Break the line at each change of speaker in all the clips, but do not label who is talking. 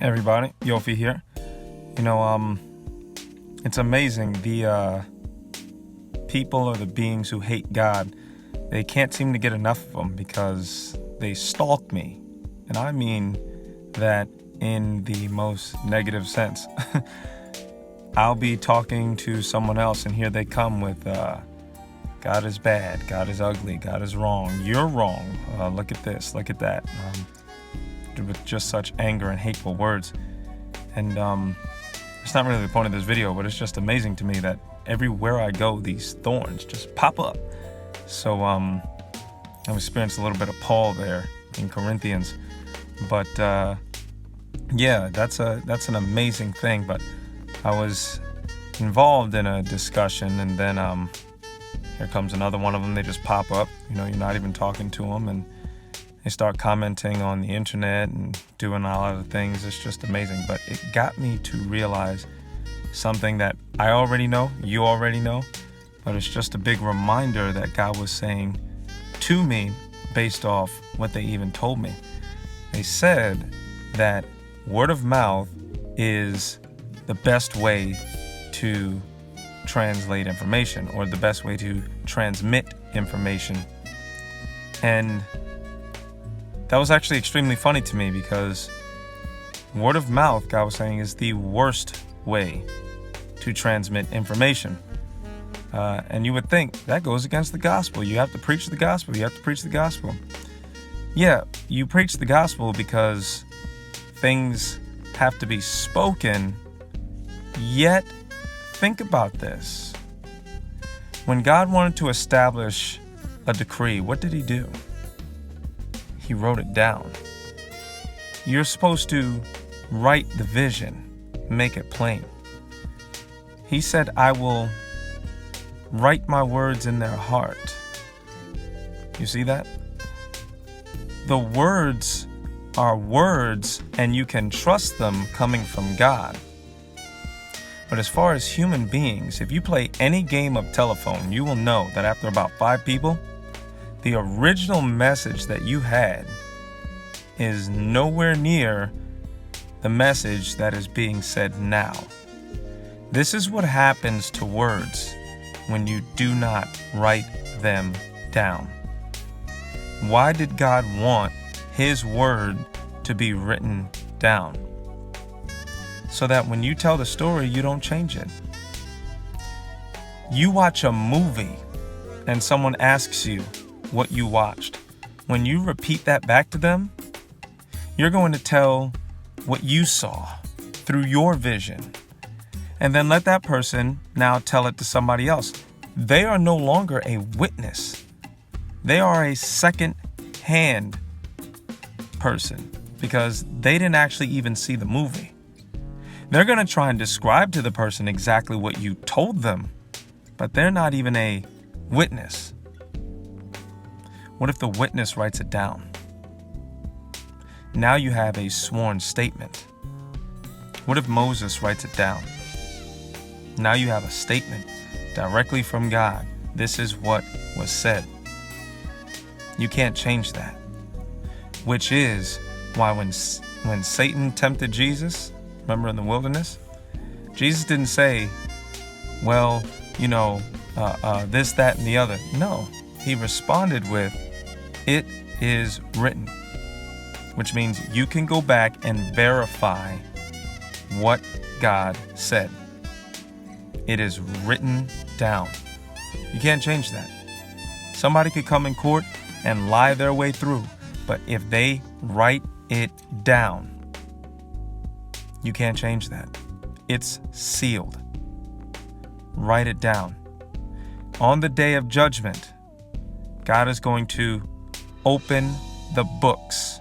Hey everybody, Yofi here. It's amazing. The people or the beings who hate God, they can't seem to get enough of them because they stalk me. And I mean that in the most negative sense. I'll be talking to someone else and here they come with, God is bad, God is ugly, God is wrong, you're wrong, look at this, look at that. With just such anger and hateful words. And it's not really the point of this video, but it's just amazing to me that everywhere I go, these thorns just pop up. So I've experienced a little bit of Paul there in Corinthians. But yeah, that's an amazing thing. But I was involved in a discussion, and then here comes another one of them. They just pop up. You're not even talking to them, and they start commenting on the internet and doing a lot of things. It's just amazing. But it got me to realize something that I already know, you already know, but it's just a big reminder that God was saying to me based off what they even told me. They said that word of mouth is the best way to translate information, or the best way to transmit information. And that was actually extremely funny to me, because word of mouth, God was saying, is the worst way to transmit information. And you would think that goes against the gospel. You have to preach the gospel. You have to preach the gospel. Yeah, you preach the gospel because things have to be spoken. Yet, think about this. When God wanted to establish a decree, what did he do? He wrote it down. You're supposed to write the vision, make it plain. He said, I will write my words in their heart. You see that? The words are words, and you can trust them coming from God. But as far as human beings, if you play any game of telephone, you will know that after about 5 people, the original message that you had is nowhere near the message that is being said now. This is what happens to words when you do not write them down. Why did God want his word to be written down? So that when you tell the story, you don't change it. You watch a movie and someone asks you what you watched. When you repeat that back to them, you're going to tell what you saw through your vision, and then let that person now tell it to somebody else. They are no longer a witness. They are a second-hand person, because they didn't actually even see the movie. They're going to try and describe to the person exactly what you told them, but they're not even a witness. What if the witness writes it down? Now you have a sworn statement. What if Moses writes it down? Now you have a statement directly from God. This is what was said. You can't change that. Which is why when Satan tempted Jesus, remember in the wilderness, Jesus didn't say, well, this, that, and the other. No, he responded with, it is written, which means you can go back and verify what God said. It is written down. You can't change that. Somebody could come in court and lie their way through, but if they write it down, you can't change that. It's sealed. Write it down. On the day of judgment, God is going to open the books,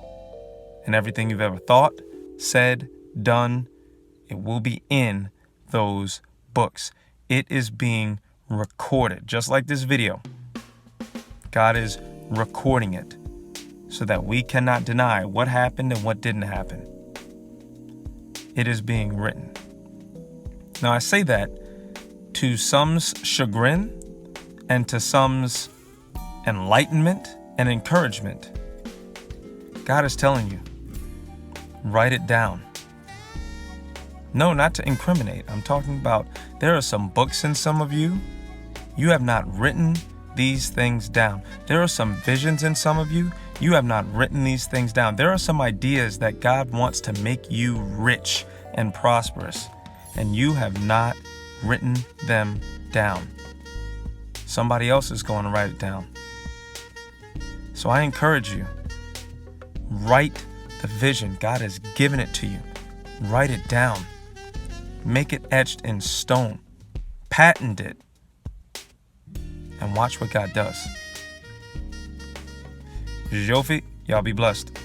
and everything you've ever thought, said, done, it will be in those books. It is being recorded, just like this video. God is recording it so that we cannot deny what happened and what didn't happen. It is being written. Now, I say that to some's chagrin and to some's enlightenment and encouragement. God is telling you, write it down. No, not to incriminate. I'm talking about there are some books in some of you. You have not written these things down. There are some visions in some of you. You have not written these things down. There are some ideas that God wants to make you rich and prosperous, and you have not written them down. Somebody else is going to write it down. So I encourage you, write the vision. God has given it to you. Write it down. Make it etched in stone. Patent it. And watch what God does. Jofi, y'all be blessed.